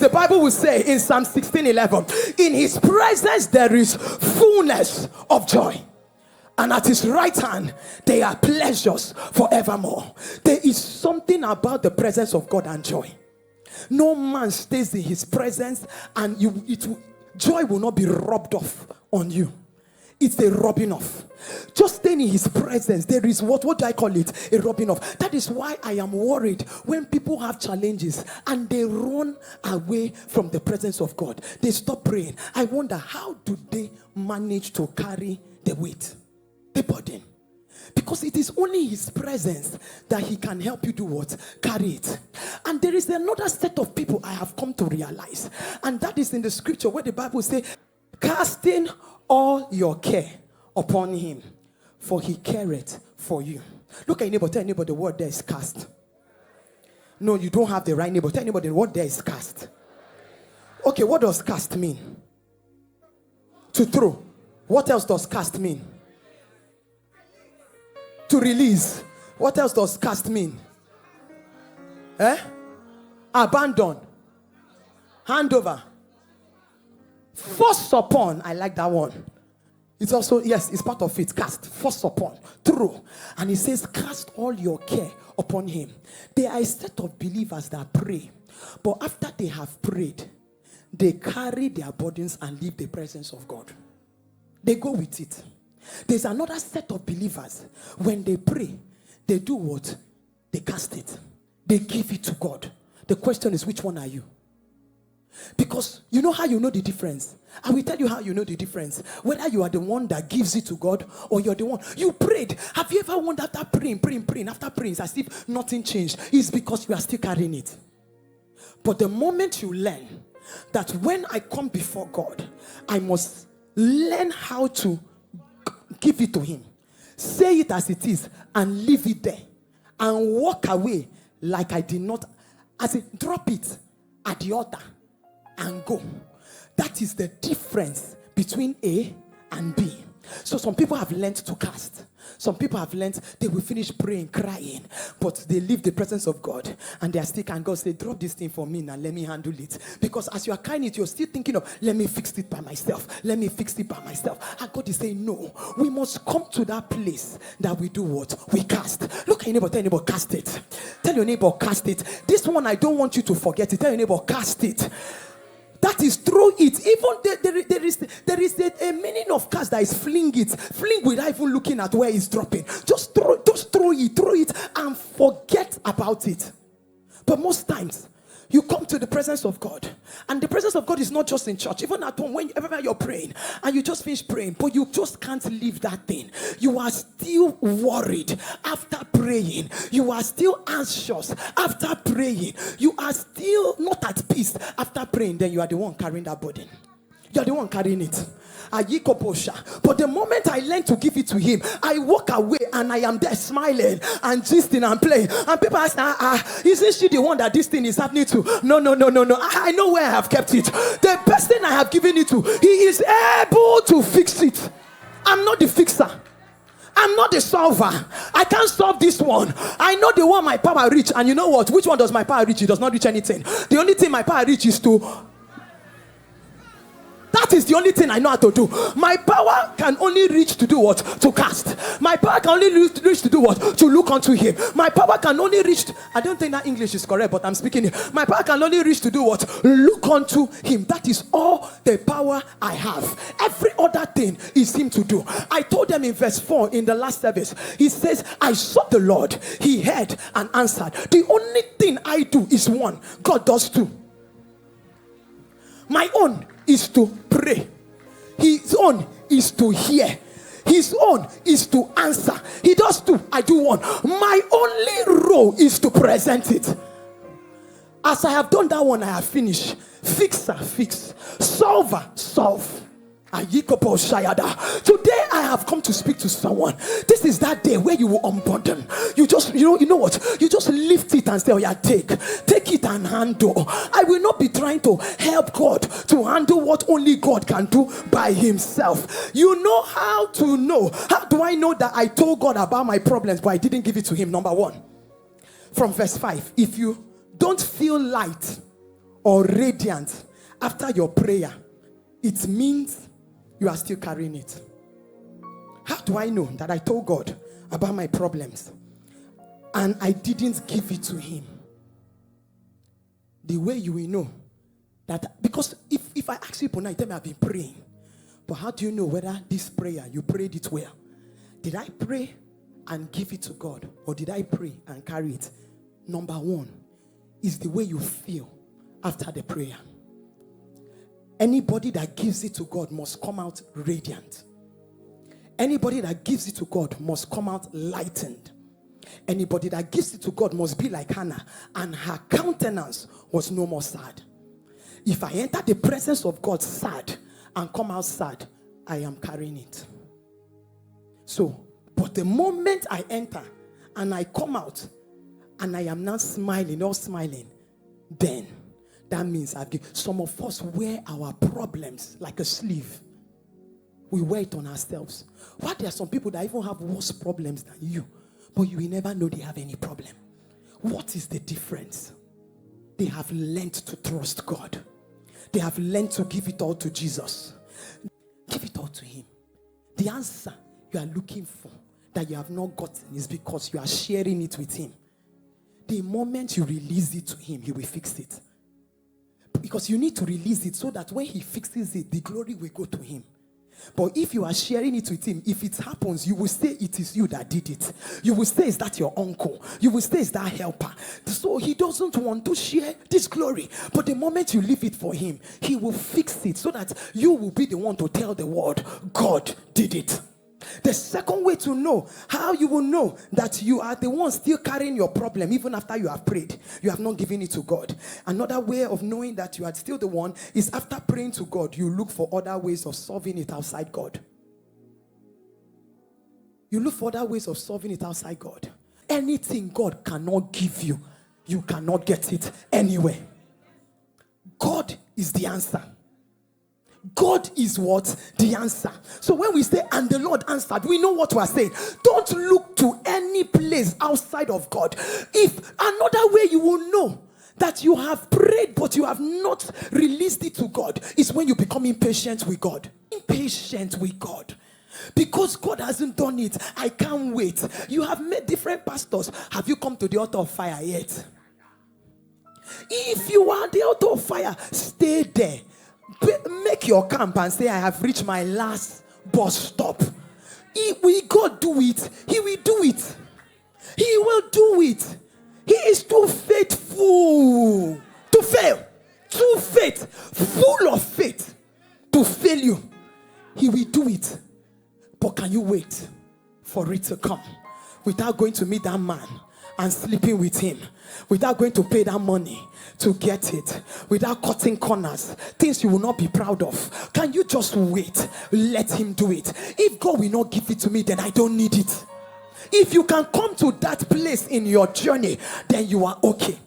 The Bible will say in Psalm 16:11, in his presence there is fullness of joy, and at his right hand there are pleasures forevermore. There is something about the presence of God and joy. No man stays in his presence and joy will not be rubbed off on you. It's a rubbing off. Just staying in his presence, there is what do I call it? A rubbing off. That is why I am worried when people have challenges and they run away from the presence of God. They stop praying. I wonder, how do they manage to carry the weight, the burden? Because it is only his presence that he can help you do what? Carry it. And there is another set of people I have come to realize, and that is in the scripture where the Bible says, casting all your care upon him, for he careth for you. Look at your neighbor. Tell your neighbor the word there is cast. No, you don't have the right neighbor. Tell your neighbor the word there is cast. Okay, what does cast mean? To throw. What else does cast mean? To release. What else does cast mean? Abandon. Hand over. Force upon. I like that one. It's also, yes, it's part of it. Cast. Force upon. Throw. And he says, cast all your care upon him. There are a set of believers that pray. But after they have prayed, they carry their burdens and leave the presence of God. They go with it. There's another set of believers. When they pray, they do what? They cast it. They give it to God. The question is, which one are you? Because you know how you know the difference. I will tell you how you know the difference. Whether you are the one that gives it to God or you're the one. You prayed. Have you ever wondered after praying, after praying, it's as if nothing changed? It's because you are still carrying it. But the moment you learn that when I come before God, I must learn how to give it to him. Say it as it is and leave it there. And walk away like I did not. As in, drop it at the altar and go. That is the difference between A and B. So some people have learned to cast. Some people have learned they will finish praying, crying, but they leave the presence of God and they are still, and God say, drop this thing for me now, let me handle it. Because as you are carrying it, you're still thinking of, let me fix it by myself. Let me fix it by myself. And God is saying, no, we must come to that place that we do what? We cast. Look at your neighbor, tell your neighbor, cast it. Tell your neighbor, cast it. This one, I don't want you to forget it. Tell your neighbor, cast it. That is throw it. Even there is a meaning of cast that is fling it. Fling without even looking at where it's dropping. Just throw it and forget about it. But most times, you come to the presence of God. And the presence of God is not just in church. Even at home, whenever you're praying and you just finish praying, but you just can't leave that thing. You are still worried after praying. You are still anxious after praying. You are still not at peace after praying. Then you are the one carrying that burden. You are the one carrying it. But the moment I learn to give it to him, I walk away and I am there smiling and gisting and playing. And people ask, isn't she the one that this thing is happening to? No. I know where I have kept it. The person I have given it to, he is able to fix it. I'm not the fixer. I'm not the solver. I can't solve this one. I know the one my power reach. And you know what? Which one does my power reach? It does not reach anything. The only thing my power reach is to... That is the only thing I know how to do. My power can only reach to do what? To cast. My power can only reach to do what? To look unto him. My power can only reach to, I don't think that English is correct, but I'm speaking here. My power can only reach to do what? Look unto him. That is all the power I have. Every other thing is him to do. I told them in verse 4 in the last service. He says, I sought the Lord. He heard and answered. The only thing I do is one. God does two. My own is to pray. His own is to hear. His own is to answer. He does two, I do one. My only role is to present it. As I have done that one, I have finished. Fixer, fix. Solver, solve. Today I have come to speak to someone. This is that day where you will unburden. You just, you know what? You just lift it and say, oh yeah, take it and handle. I will not be trying to help God to handle what only God can do by himself. You know how to know. How do I know that I told God about my problems but I didn't give it to him? Number one, from verse 5, if you don't feel light or radiant after your prayer, it means you are still carrying it. How do I know that I told God about my problems and I didn't give it to him? The way you will know that, because if I ask people now, you tell me I've been praying, but how do you know whether this prayer, you prayed it well? Did I pray and give it to God, or did I pray and carry it? Number one is the way you feel after the prayer. Anybody that gives it to God must come out radiant. Anybody that gives it to God must come out lightened. Anybody that gives it to God must be like Hannah, and her countenance was no more sad. If I enter the presence of God sad and come out sad, I am carrying it. So, but the moment I enter and I come out and I am not smiling or smiling, then that means I've given. Some of us wear our problems like a sleeve. We wear it on ourselves. Why there are some people that even have worse problems than you, but you will never know they have any problem. What is the difference? They have learned to trust God. They have learned to give it all to Jesus. Give it all to him. The answer you are looking for that you have not gotten is because you are sharing it with him. The moment you release it to him, he will fix it. Because you need to release it so that when he fixes it, the glory will go to him. But if you are sharing it with him, if it happens, you will say it is you that did it. You will say it's that your uncle. You will say it's that helper. So he doesn't want to share this glory. But the moment you leave it for him, he will fix it so that you will be the one to tell the world, God did it. The second way to know how you will know that you are the one still carrying your problem even after you have prayed, you have not given it to God. Another way of knowing that you are still the one is after praying to God, you look for other ways of solving it outside God. You look for other ways of solving it outside God. Anything God cannot give you, you cannot get it anywhere. God is the answer. God is what? The answer. So when we say, and the Lord answered, we know what we are saying. Don't look to any place outside of God. If another way you will know that you have prayed, but you have not released it to God, is when you become impatient with God. Impatient with God. Because God hasn't done it, I can't wait. You have met different pastors. Have you come to the altar of fire yet? If you are the altar of fire, stay there. Make your camp and say, I have reached my last bus stop. Will God do it? He will do it. He will do it. He is too faithful to fail. Too full of faith to fail you. He will do it. But can you wait for it to come without going to meet that man and sleeping with him, without going to pay that money to get it, without cutting corners, things you will not be proud of? Can you just wait? Let him do it. If God will not give it to me, then I don't need it. If you can come to that place in your journey, then you are okay.